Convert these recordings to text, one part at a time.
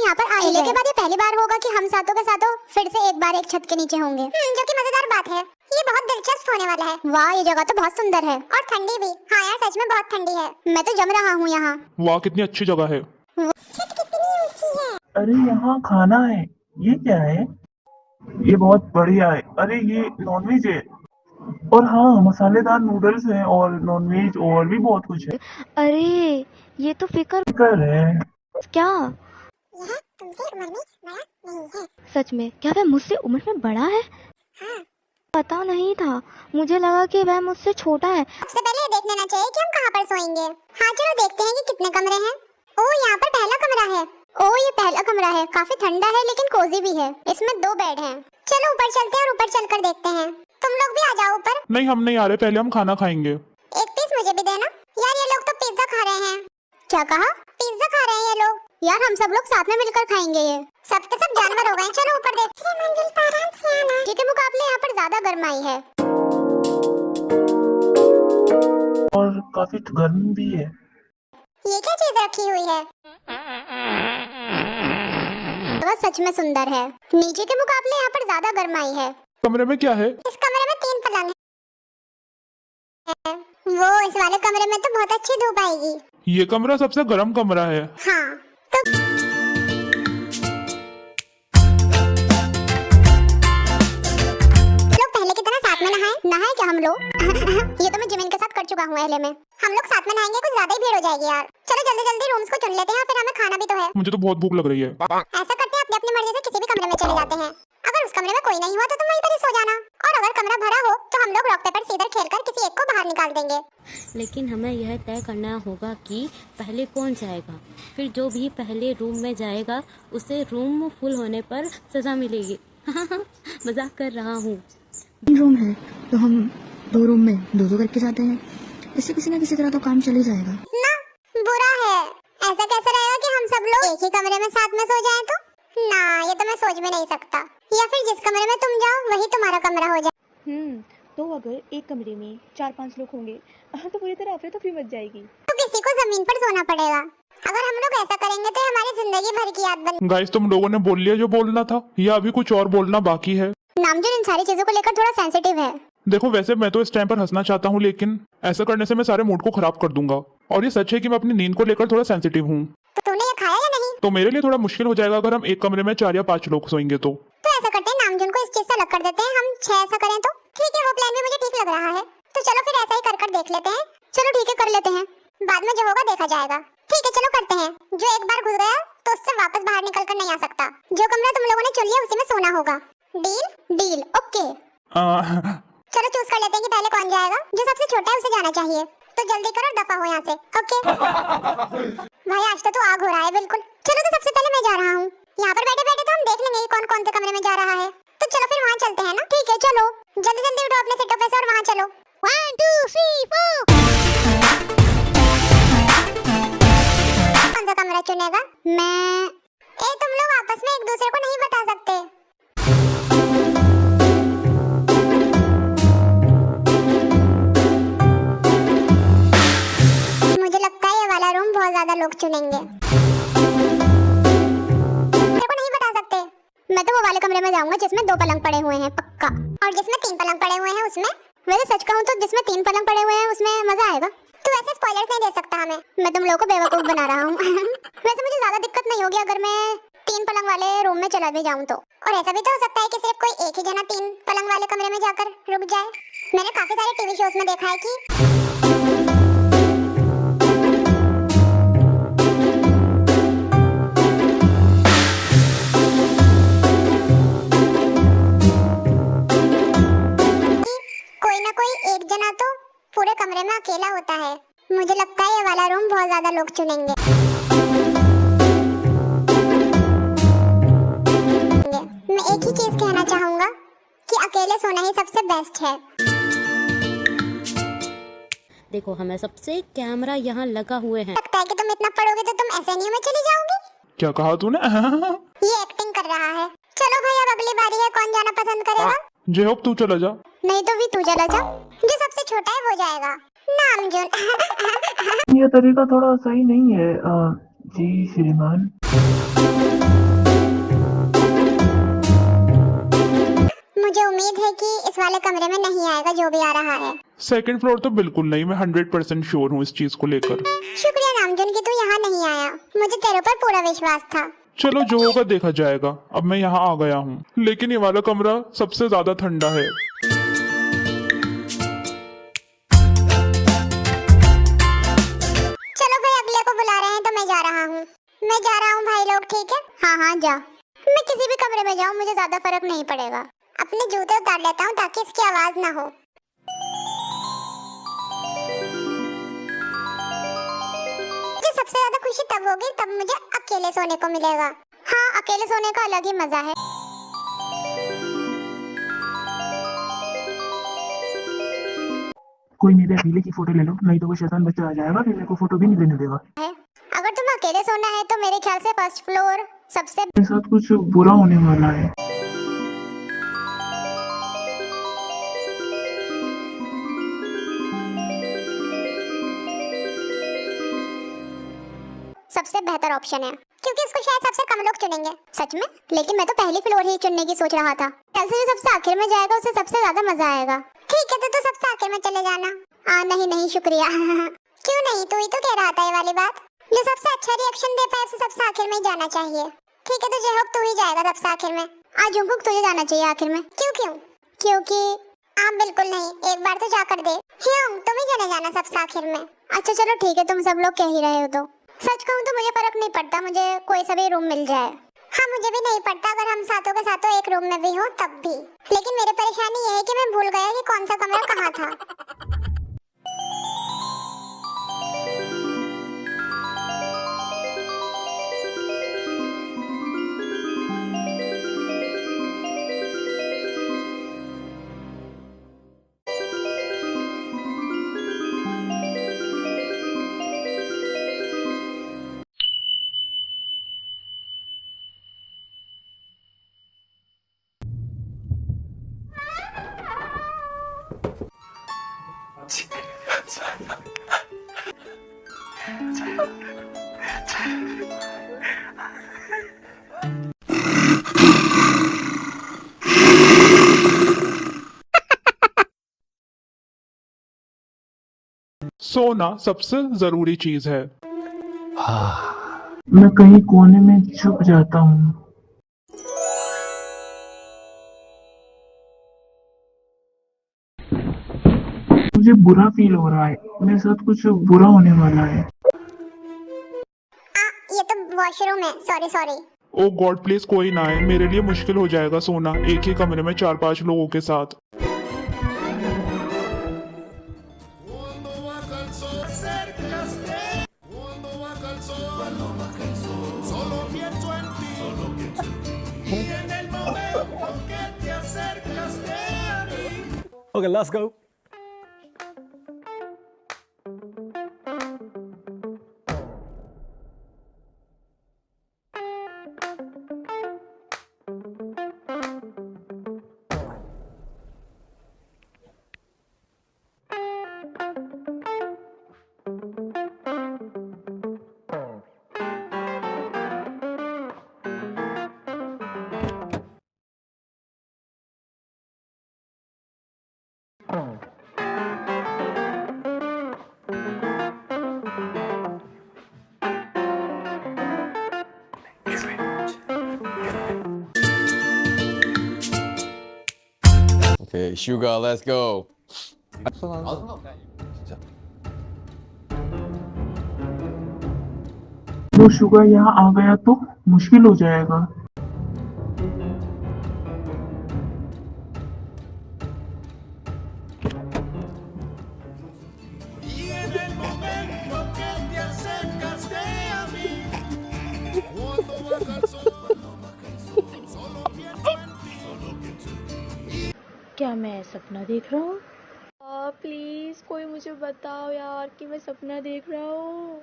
यहाँ पर आए के बाद ये पहली बार होगा कि हम सातों के सातों फिर से एक बार एक छत के नीचे होंगे, जो कि मजेदार बात है। ये बहुत दिलचस्प होने वाला है। वाह, ये जगह तो बहुत सुंदर है और ठंडी भी। हाँ यार, सच में बहुत ठंडी है। मैं तो जम रहा हूँ यहाँ। वाह, कितनी अच्छी जगह है। छत कितनी ऊंची है। अरे यहाँ खाना है। ये क्या है? ये बहुत बढ़िया है। अरे ये नॉनवेज है। और हाँ, मसालेदार नूडल्स हैं और नॉनवेज और भी बहुत कुछ है। अरे ये तो फिकर है। क्या यह तुमसे उम्र में बड़ा नहीं है। सच में? क्या वह मुझसे उम्र में बड़ा है? हाँ। पता नहीं था, मुझे लगा कि वह मुझसे छोटा है। सबसे पहले ये देख लेना चाहिए कि हम कहाँ पर सोएंगे। हाँ चलो देखते हैं कि कितने कमरे हैं। ओह, यहाँ पर पहला कमरा है। ओह, ये पहला कमरा है। काफी ठंडा है लेकिन कोजी भी है। इसमें 2 बेड हैं। चलो ऊपर चलते हैं और ऊपर चलकर देखते हैं। तुम लोग भी आ जाओ ऊपर। नहीं, हम नहीं आ रहे, पहले हम खाना खाएंगे। एक पीस मुझे भी देना। यार ये लोग तो पिज्जा खा रहे हैं। क्या कहा? पिज्जा खा रहे हैं ये लोग। यार हम सब लोग साथ में मिलकर खाएंगे। ये सब के सब जानवर हो गए। चलो ऊपर देखते हैं। मंजिल पर आराम से आना। जी के मुकाबले यहाँ पर ज्यादा गर्माई है और काफी गर्म भी है। ये क्या चीज रखी हुई है? वह सच में सुंदर है। नीचे के मुकाबले यहाँ पर ज्यादा गर्माई है। कमरे में क्या है? इस कमरे में 3 पलंग है। वो इस वाले कमरे में तो बहुत अच्छी धूप आएगी। ये कमरा सबसे गर्म कमरा है। हाँ तो लोग पहले की तरह साथ में नहाए क्या हम लोग? ये तो मैं जिमिन के साथ कर चुका हूँ पहले में। हम लोग साथ में नहाएंगे, कुछ ज्यादा ही भीड़ हो जाएगी यार। चलो जल्दी जल्दी रूम्स को चुन लेते हैं, फिर हमें खाना भी तो है। मुझे तो बहुत भूख लग रही है। ऐसा करते हैं, अपनी अपनी मर्जी से किसी भी कमरे में चले जाते हैं। अगर उस कमरे में कोई नहीं हुआ तो तुम वहीं पर ही सो जाना, और अगर कमरा भरा हो तो हम लोग रॉक पेपर सीजर खेलकर किसी एक को बाहर निकाल देंगे। लेकिन हमें यह तय करना होगा कि पहले कौन जाएगा। फिर जो भी पहले रूम में जाएगा उसे रूम फुल होने पर सजा मिलेगी। मजाक कर रहा हूँ। रूम है तो हम 2 रूम में 2-2 करके जाते हैं। इससे किसी ना किसी तरह तो काम चल ही जाएगा ना। बुरा है। ऐसा कैसे रहेगा कि हम सब लोग एक ही कमरे में साथ में सो जाएं तो? ना, ये तो मैं सोच भी नहीं सकता। या फिर जिस कमरे में तुम जाओ वही तुम्हारा कमरा हो जाए। तो अगर एक कमरे में 4-5 लोग होंगे तो पूरी तरह अफरा तफरी मच जाएगी। तो किसी को जमीन पर सोना पड़ेगा। अगर हम लोग ऐसा करेंगे तो हमारी जिंदगी भर की याद बन। गाइस, तुम लोगों ने बोल लिया जो बोलना था, या अभी कुछ और बोलना बाकी है? नामजुन इन सारी चीजों को लेकर थोड़ा सेंसिटिव है। देखो, वैसे मैं तो इस टाइम पर हंसना चाहता हूँ, लेकिन ऐसा करने से मैं सारे मूड को खराब कर दूंगा। और ये सच है कि मैं अपनी नींद को लेकर थोड़ा सेंसिटिव हूँ। तो तूने ये खाया या नहीं? तो मेरे लिए थोड़ा मुश्किल हो जाएगा अगर हम एक कमरे में 4 या 5 लोग सोएंगे तो। ऐसा करते हैं, नामजुन को इस चीज से अलग कर देते हैं। हम 6 ऐसा करें तो ठीक है। वो प्लान भी मुझे ठीक लग रहा है। तो चलो फिर ऐसा ही कर देख लेते हैं। चलो ठीक है, कर लेते हैं। बाद में जो होगा देखा जाएगा। ठीक है चलो करते हैं। जो एक बार घुस गया तो उससे वापस बाहर निकल कर नहीं आ सकता। जो कमरा तुम लोगों ने चुन लिया उसी में सोना होगा। डील? डील। ओके। चलो चूज कर लेते हैं कि पहले कौन जाएगा। जो सबसे छोटा है उसे जाना चाहिए। तो जल्दी करो, दफा हो यहाँ से। ओके। भाई आज तो आग हो रहा है बिल्कुल। चलो तो सबसे पहले मैं जा रहा हूँ। यहाँ पर बैठे बैठे तो हम देख लेंगे कौन कौन से कमरे में जा रहा है। तो चलो फिर वहाँ चलते हैं ना। ठीक है चलो, जल्दी जल्दी उठो अपने सीटों पे से और वहाँ चलो। 1 2 3 4। कौन सा कमरा चुनेगा? मैं। तुम लोग आपस में एक दूसरे को नहीं बता सकते। मुझे लगता है ये वाला रूम बहुत ज्यादा लोग चुनेंगे। मेरे को नहीं बता सकते। मैं तो वो वाले कमरे में जाऊंगा जिसमें 2 पलंग पड़े हुए हैं, पक्का। और जिसमें 3 पलंग पड़े हुए हैं उसमें। वैसे सच कहूँ तो जिसमें 3 पलंग पड़े हुए हैं उसमें मजा आएगा। तू ऐसे स्पॉयलर्स नहीं दे सकता हमें। मैं तुम लोगों को बेवकूफ बना रहा हूँ। वैसे मुझे ज्यादा दिक्कत नहीं होगी अगर मैं 3 पलंग वाले रूम में चला भी जाऊँ तो। और ऐसा भी तो हो सकता है कि सिर्फ कोई एक ही जना 3 पलंग वाले कमरे में जाकर रुक जाए। मैंने काफी सारे टीवी शोज में देखा है कि पूरे कमरे में अकेला होता है। मुझे लगता है ये वाला रूम बहुत ज्यादा लोग चुनेंगे। मैं एक ही चीज कहना चाहूंगा कि अकेले सोना ही सबसे बेस्ट है। देखो, हमें सबसे कैमरा यहाँ लगा हुए हैं। लगता है कि तुम इतना पढ़ोगे तो तुम एसएनयू में चली जाओगी। क्या कहा तूने? ये एक्टिंग कर रहा है। चलो भाई अब अगली बारी है, कौन जाना पसंद करेगा? जे होप तू चला जा। नहीं तो भी तू चला जा। जो सबसे छोटा है वो जाएगा। नामजुन। ये तरीका थोड़ा सही नहीं है जी श्रीमान। मुझे उम्मीद है कि इस वाले कमरे में नहीं आएगा जो भी आ रहा है। सेकंड फ्लोर तो बिल्कुल नहीं, मैं 100% श्योर हूँ इस चीज को लेकर। शुक्रिया नामजुन कि तू यहाँ नहीं आया, मुझे तेरे पर पूरा विश्वास था। चलो जो होगा देखा जाएगा। अब मैं यहाँ आ गया हूँ, लेकिन ये वाला कमरा सबसे ज्यादा ठंडा है। चलो फिर अगले को बुला रहे हैं तो मैं जा रहा हूँ। मैं जा रहा हूँ भाई लोग, ठीक है? हाँ हाँ जा। मैं किसी भी कमरे में जाऊँ मुझे ज्यादा फर्क नहीं पड़ेगा। अपने जूते उतार लेता हूँ ताकि इसकी आवाज ना हो। मुझे सबसे ज्यादा खुशी तब होगी तब मुझे अकेले सोने को मिलेगा। हाँ, अकेले सोने का अलग ही मजा है। कोई मेरे अकेले की फोटो ले लो, नहीं तो वो शैतान बच्चा आ जाएगा फिर मेरे को फोटो भी नहीं लेने देगा। अगर तुम अकेले सोना है तो मेरे ख्याल से फर्स्ट फ्लोर सबसे। मेरे साथ कुछ बुरा होने वाला है। सबसे बेहतर ऑप्शन है क्योंकि इसको शायद सबसे कम लोग चुनेंगे। सच में? लेकिन मैं तो पहली फ्लोर ही चुनने की सोच रहा था। कल से जो सबसे आखिर में जाएगा उसे सबसे ज्यादा मजा आएगा। ठीक है तो सबसे आखिर में चले जाना। नहीं नहीं शुक्रिया। क्यों नहीं, तू ही तो कह रहा था ये वाली बात। जो सबसे अच्छा रिएक्शन दे पाए उसे सबसे आखिर में ही जाना चाहिए। ठीक है तो जयहोक तू ही जाएगा सबसे आखिर में। आज जुंकुक तुझे जाना चाहिए आखिर में। क्योंकि बिल्कुल नहीं, एक बार तो जाकर दे। तुम ही चले जाना सबसे आखिर में। अच्छा चलो ठीक है, तुम सब लोग कह ही रहे हो तो। सच कहूँ तो मुझे फर्क नहीं पड़ता, मुझे कोई सा भी रूम मिल जाए। हाँ मुझे भी नहीं पड़ता अगर हम सातों के सातों एक रूम में भी हो तब भी। लेकिन मेरी परेशानी ये है कि मैं भूल गया कि कौन सा कमरा कहाँ था। सोना सबसे जरूरी चीज है। मैं कहीं कोने में छुप जाता हूँ। मुझे बुरा फील हो रहा है, मेरे साथ कुछ बुरा होने वाला है। ये तो वॉशरूम है। सॉरी। ओ गॉड प्लीज कोई ना आए, मेरे लिए मुश्किल हो जाएगा सोना एक ही कमरे में 4-5 लोगों के साथ। Okay, let's go. Okay, Sugar, let's go. वो शुगर यहाँ आ गया तो मुश्किल हो जाएगा। क्या मैं सपना देख रहा हूँ? प्लीज कोई मुझे बताओ यार कि मैं सपना देख रहा हूँ।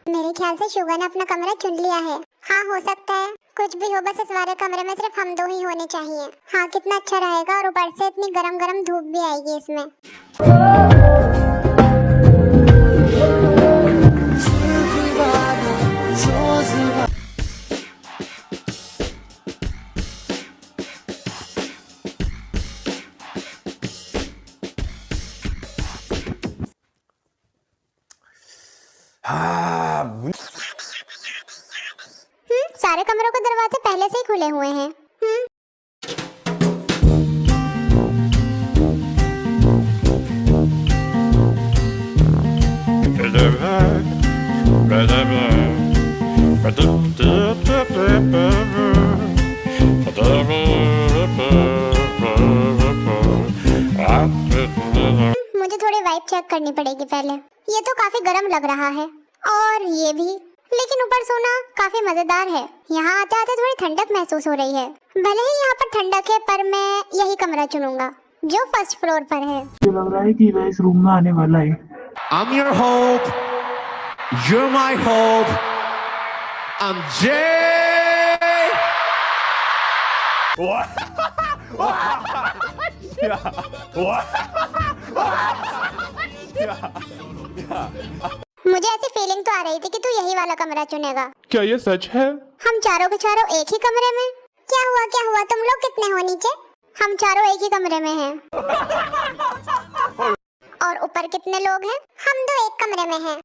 मेरे ख्याल से शुगर ने अपना कमरा चुन लिया है। हाँ हो सकता है, कुछ भी हो बस इस वाले कमरे में सिर्फ हम दो ही होने चाहिए। हाँ कितना अच्छा रहेगा और ऊपर से इतनी गरम गरम धूप भी आएगी इसमें। सारे कमरों के दरवाजे पहले से ही खुले हुए हैं। मुझे थोड़ी वाइब चेक करनी पड़ेगी पहले। ये तो काफी गर्म लग रहा है और ये भी, लेकिन ऊपर सोना काफी मजेदार है। यहाँ आते आते थोड़ी ठंडक महसूस हो रही है। भले ही यहाँ पर ठंडक है पर मैं यही कमरा चुनूंगा जो फर्स्ट फ्लोर पर है। मुझे लग रहा है कि वह इस रूम में आने वाला है। I'm your hope. You're my hope. I'm Jay. मुझे ऐसी फीलिंग तो आ रही थी कि तू यही वाला कमरा चुनेगा। क्या ये सच है? हम चारों के चारों एक ही कमरे में? क्या हुआ तुम लोग कितने हो नीचे? हम चारों एक ही कमरे में हैं। और ऊपर कितने लोग हैं? हम दो एक कमरे में हैं।